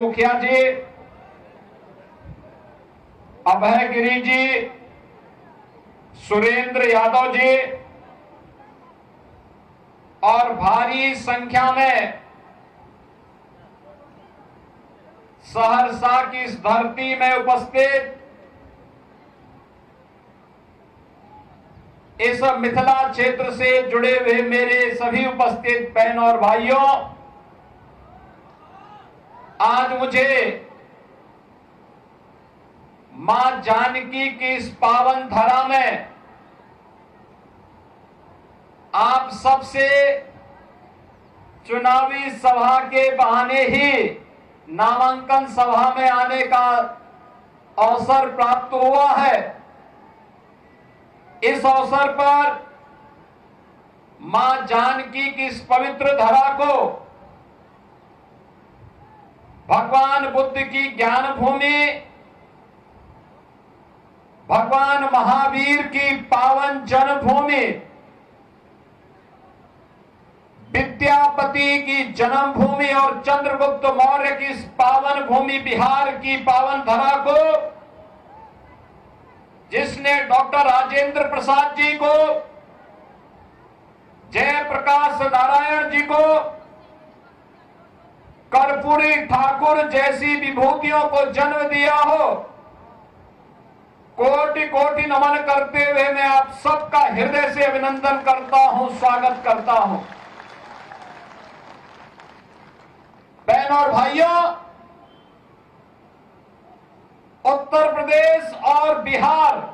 मुखिया जी, अभय गिरी जी, सुरेंद्र यादव जी और भारी संख्या में सहरसा की इस धरती में उपस्थित इस मिथिला क्षेत्र से जुड़े हुए मेरे सभी उपस्थित बहनों और भाइयों, आज मुझे मां जानकी की इस पावन धरा में आप सबसे चुनावी सभा के बहाने ही नामांकन सभा में आने का अवसर प्राप्त हुआ है। इस अवसर पर मां जानकी की इस पवित्र धरा को भगवान बुद्ध की ज्ञान भूमि, भगवान महावीर की पावन जन्मभूमि, विद्यापति की जन्मभूमि और चंद्रगुप्त मौर्य की इस पावन भूमि बिहार की पावन धरा को, जिसने डॉक्टर राजेंद्र प्रसाद जी को, जयप्रकाश नारायण जी को, कर्पूरी ठाकुर जैसी विभूतियों को जन्म दिया हो, कोटि कोटि नमन करते हुए मैं आप सबका हृदय से अभिनंदन करता हूं, स्वागत करता हूं। बहनों और भाइयों, उत्तर प्रदेश और बिहार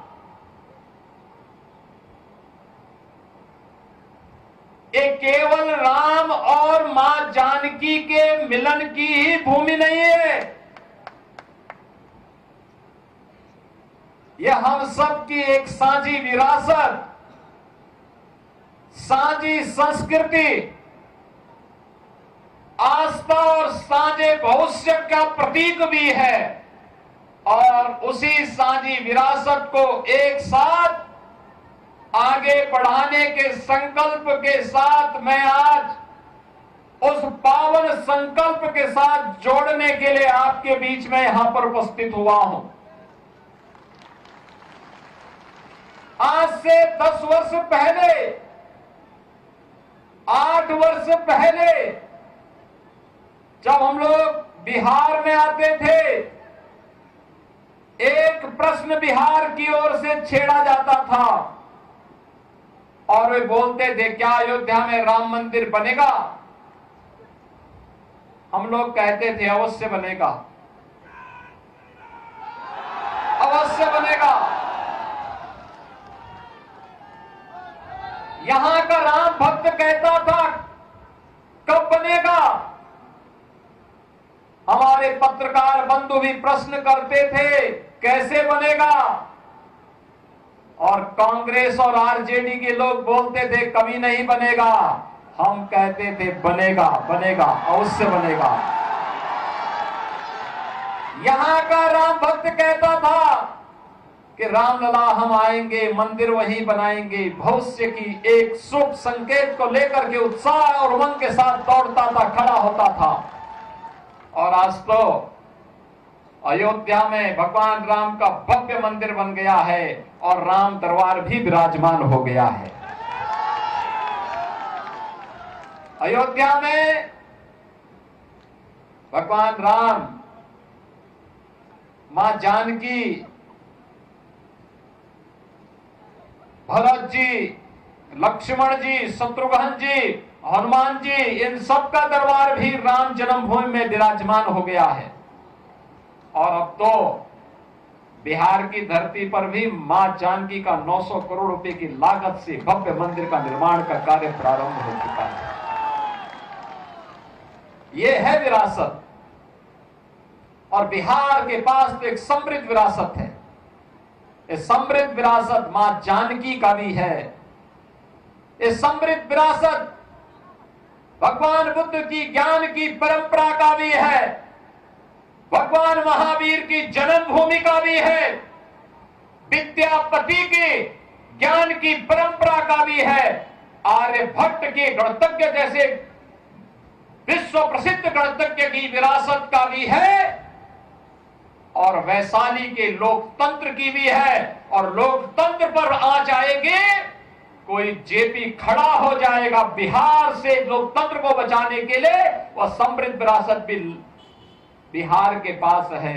ये केवल राम और मां जानकी के मिलन की ही भूमि नहीं है, यह हम सब की एक साझी विरासत, साझी संस्कृति, आस्था और साझे भविष्य का प्रतीक भी है। और उसी साझी विरासत को एक साथ आगे बढ़ाने के संकल्प के साथ मैं आज उस पावन संकल्प के साथ जोड़ने के लिए आपके बीच में यहां पर उपस्थित हुआ हूं। आज से 10 वर्ष पहले, 8 वर्ष पहले जब हम लोग बिहार में आते थे, एक प्रश्न बिहार की ओर से छेड़ा जाता था और वे बोलते थे, क्या अयोध्या में राम मंदिर बनेगा? हम लोग कहते थे अवश्य बनेगा, अवश्य बनेगा। यहां का राम भक्त कहता था कब बनेगा? हमारे पत्रकार बंधु भी प्रश्न करते थे कैसे बनेगा? और कांग्रेस और आरजेडी के लोग बोलते थे कभी नहीं बनेगा। हम कहते थे बनेगा, बनेगा, अवश्य बनेगा। यहां का राम भक्त कहता था कि रामलला हम आएंगे, मंदिर वहीं बनाएंगे। भविष्य की एक शुभ संकेत को लेकर के उत्साह और उमंग के साथ दौड़ता था, खड़ा होता था। और आज तो अयोध्या में भगवान राम का भव्य मंदिर बन गया है और राम दरबार भी विराजमान हो गया है। अयोध्या में भगवान राम, मां जानकी, भरत जी, लक्ष्मण जी, शत्रुघ्न जी, हनुमान जी, इन सब का दरबार भी राम जन्मभूमि में विराजमान हो गया है। और अब तो बिहार की धरती पर भी मां जानकी का 900 करोड़ रुपए की लागत से भव्य मंदिर का निर्माण का कार्य प्रारंभ हो चुका है। यह है विरासत। और बिहार के पास तो एक समृद्ध विरासत है। ये समृद्ध विरासत मां जानकी का भी है। ये समृद्ध विरासत भगवान बुद्ध की ज्ञान की परंपरा का भी है, भगवान महावीर की जन्मभूमि का भी है, विद्यापति के ज्ञान की परंपरा का भी है, आर्यभट्ट के गणतज्ञ जैसे विश्व प्रसिद्ध गणतज्ञ की विरासत का भी है और वैशाली के लोकतंत्र की भी है। और लोकतंत्र पर आ जाएंगे, कोई जेपी खड़ा हो जाएगा बिहार से लोकतंत्र को बचाने के लिए। वह समृद्ध विरासत भी बिहार के पास है।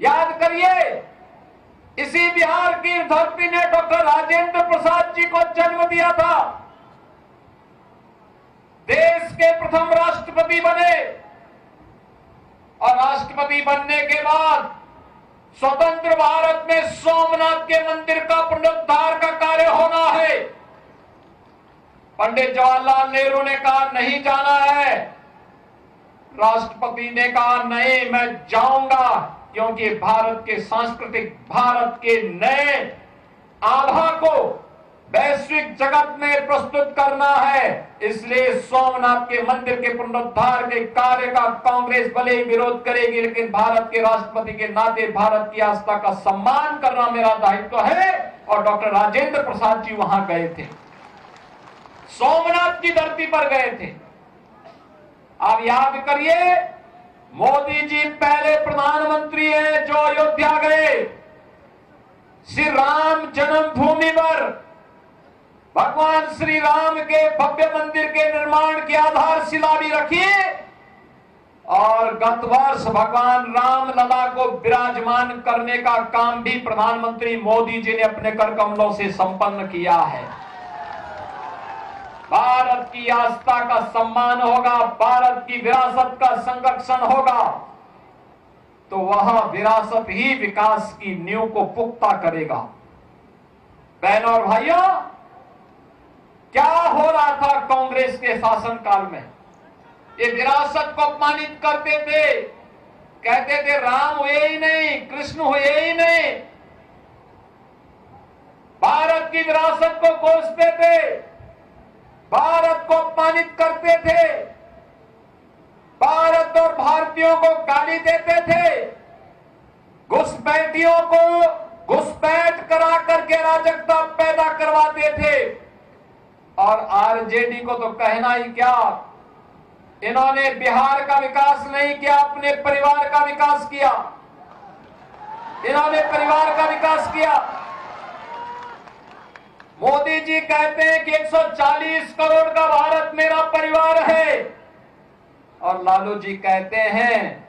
याद करिए, इसी बिहार की धरती ने डॉक्टर राजेंद्र प्रसाद जी को जन्म दिया था। देश के प्रथम राष्ट्रपति बने और राष्ट्रपति बनने के बाद स्वतंत्र भारत में सोमनाथ के मंदिर का पुनरुद्धार का कार्य होना है। पंडित जवाहरलाल नेहरू ने कहा नहीं जाना है, राष्ट्रपति ने कहा नहीं मैं जाऊंगा, क्योंकि भारत के सांस्कृतिक, भारत के नए आभा को वैश्विक जगत में प्रस्तुत करना है। इसलिए सोमनाथ के मंदिर के पुनरुद्धार के कार्य का कांग्रेस भले ही विरोध करेगी, लेकिन भारत के राष्ट्रपति के नाते भारत की आस्था का सम्मान करना मेरा दायित्व है। और डॉक्टर राजेंद्र प्रसाद जी वहां गए थे, सोमनाथ की धरती पर गए थे। आप याद करिए, मोदी जी पहले प्रधानमंत्री हैं जो अयोध्या गए, श्री राम जन्मभूमि पर भगवान श्री राम के भव्य मंदिर के निर्माण की आधारशिला भी रखी। और गत वर्ष भगवान राम लला को विराजमान करने का काम भी प्रधानमंत्री मोदी जी ने अपने कर कमलों से संपन्न किया है। भारत की आस्था का सम्मान होगा, भारत की विरासत का संरक्षण होगा, तो वह विरासत ही विकास की नींव को पुख्ता करेगा। बहनों और भाइयों, क्या हो रहा था कांग्रेस के शासनकाल में? ये विरासत को अपमानित करते थे, कहते थे राम हुए ही नहीं, कृष्ण हुए ही नहीं, भारत की विरासत को कोसते थे, भारत को अपमानित करते थे, भारत और भारतीयों को गाली देते थे, घुसपैठियों को घुसपैठ करा करके अराजकता पैदा करवाते थे। और आरजेडी को तो कहना ही क्या, इन्होंने बिहार का विकास नहीं किया, अपने परिवार का विकास किया। इन्होंने परिवार का विकास किया। मोदी जी कहते हैं कि 140 करोड़ का भारत मेरा परिवार है, और लालू जी कहते हैं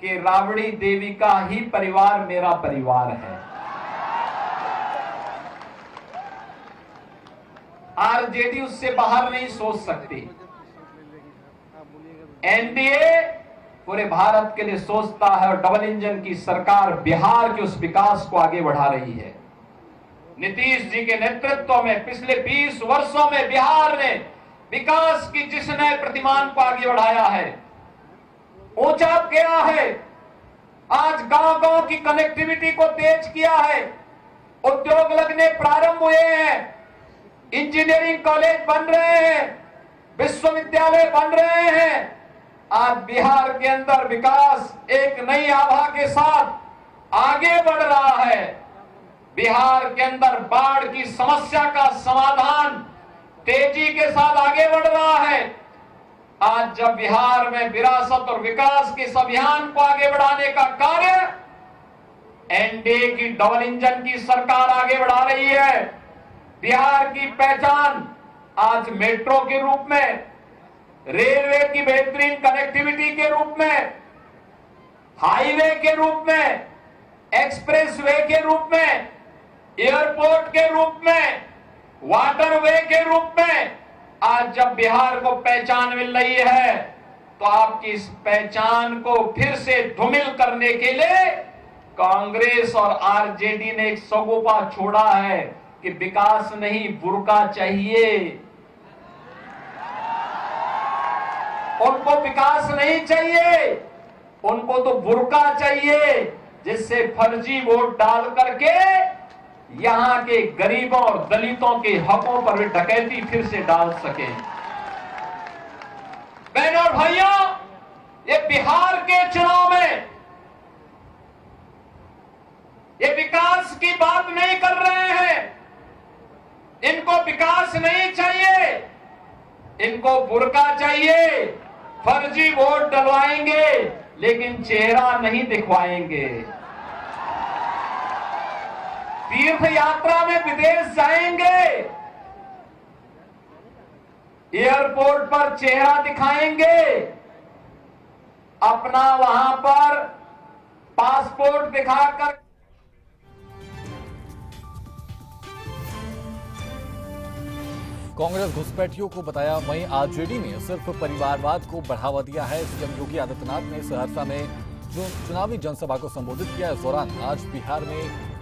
कि राबड़ी देवी का ही परिवार मेरा परिवार है। आरजेडी उससे बाहर नहीं सोच सकती। एनडीए पूरे भारत के लिए सोचता है और डबल इंजन की सरकार बिहार के उस विकास को आगे बढ़ा रही है। नीतीश जी के नेतृत्व में पिछले 20 वर्षों में बिहार ने विकास की जिस नए प्रतिमान को आगे बढ़ाया है, ऊंचा किया है, आज गांव-गांव की कनेक्टिविटी को तेज किया है, उद्योग लगने प्रारंभ हुए हैं, इंजीनियरिंग कॉलेज बन रहे हैं, विश्वविद्यालय बन रहे हैं। आज बिहार के अंदर विकास एक नई आभा के साथ आगे बढ़ रहा है। बिहार के अंदर बाढ़ की समस्या का समाधान तेजी के साथ आगे बढ़ रहा है। आज जब बिहार में विरासत और विकास के इस अभियान को आगे बढ़ाने का कार्य एनडीए की डबल इंजन की सरकार आगे बढ़ा रही है, बिहार की पहचान आज मेट्रो के रूप में, रेलवे की बेहतरीन कनेक्टिविटी के रूप में, हाईवे के रूप में, एक्सप्रेसवे के रूप में, एयरपोर्ट के रूप में, वाटरवे के रूप में आज जब बिहार को पहचान मिल रही है, तो आपकी इस पहचान को फिर से धूमिल करने के लिए कांग्रेस और आरजेडी ने एक सगोपा छोड़ा है कि विकास नहीं बुर्का चाहिए। उनको विकास नहीं चाहिए, उनको तो बुर्का चाहिए, जिससे फर्जी वोट डाल करके यहां के गरीबों और दलितों के हकों पर भी डकैती फिर से डाल सके। बहनों और भाइयों, ये बिहार के चुनाव में ये विकास की बात नहीं कर रहे हैं, इनको विकास नहीं चाहिए, इनको बुर्का चाहिए, फर्जी वोट डलवाएंगे लेकिन चेहरा नहीं दिखवाएंगे। तीर्थ यात्रा में विदेश जाएंगे, एयरपोर्ट पर चेहरा दिखाएंगे, अपना वहां पर पासपोर्ट दिखाकर। कांग्रेस घुसपैठियों को बताया, वहीं आरजेडी ने सिर्फ परिवारवाद को बढ़ावा दिया है। सीएम योगी आदित्यनाथ ने सहरसा में जो चुनावी जनसभा को संबोधित किया, इस दौरान आज बिहार में